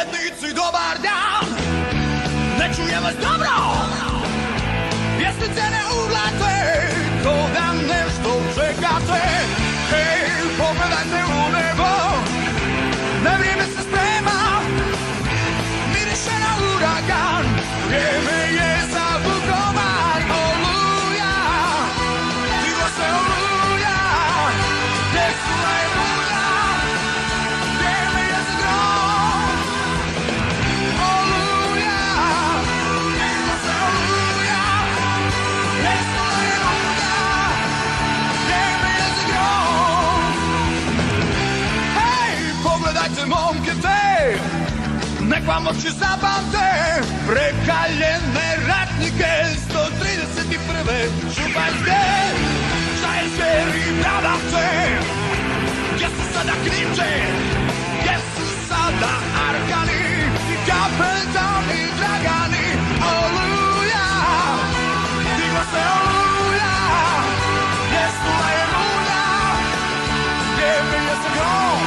urednici, dobar dan. Ne čuje vas dobro, pjesmice ne uglate, ko da nešto čekate. Hej, pogledajte u nebo, na vrijeme se sprema, miriše na uragan, vrijeme je za Vukovar. Oluja, digla se oluja, desila je mulja, vrijeme je za grom. Oluja, digla se oluja, desila je mulja, vrijeme je za grom. Hej, pogledajte momke te, nek vam oči zapamte, prekaljene ratnike 131. županjske, Štajerske i Bradavce. Gdje su sada Kninče, gdje su sada Arkani i kapetani Dragani. Oluja, digla se oluja, desnula je mulja, vrijeme je za grom.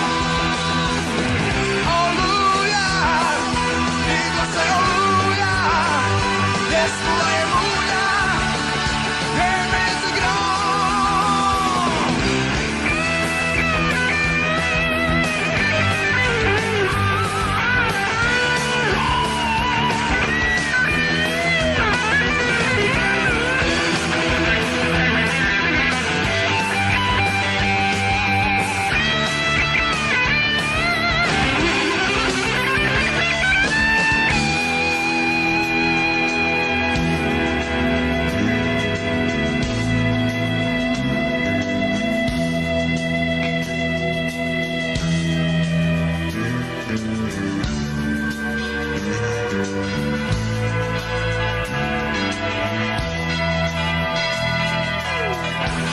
Oluja, digla se oluja, desnula je mulja, vrijeme je za grom.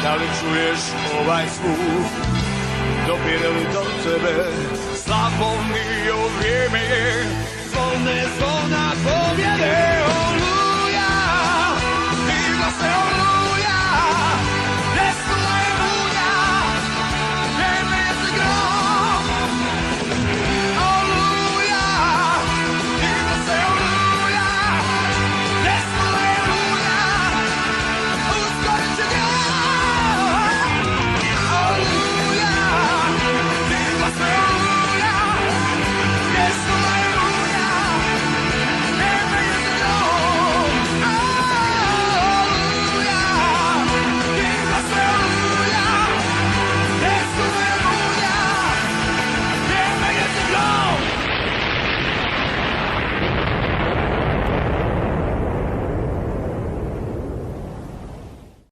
Da li čuješ ovaj zvuk, dopire li do tebe, Slavonio vrijeme je, zvone zvone.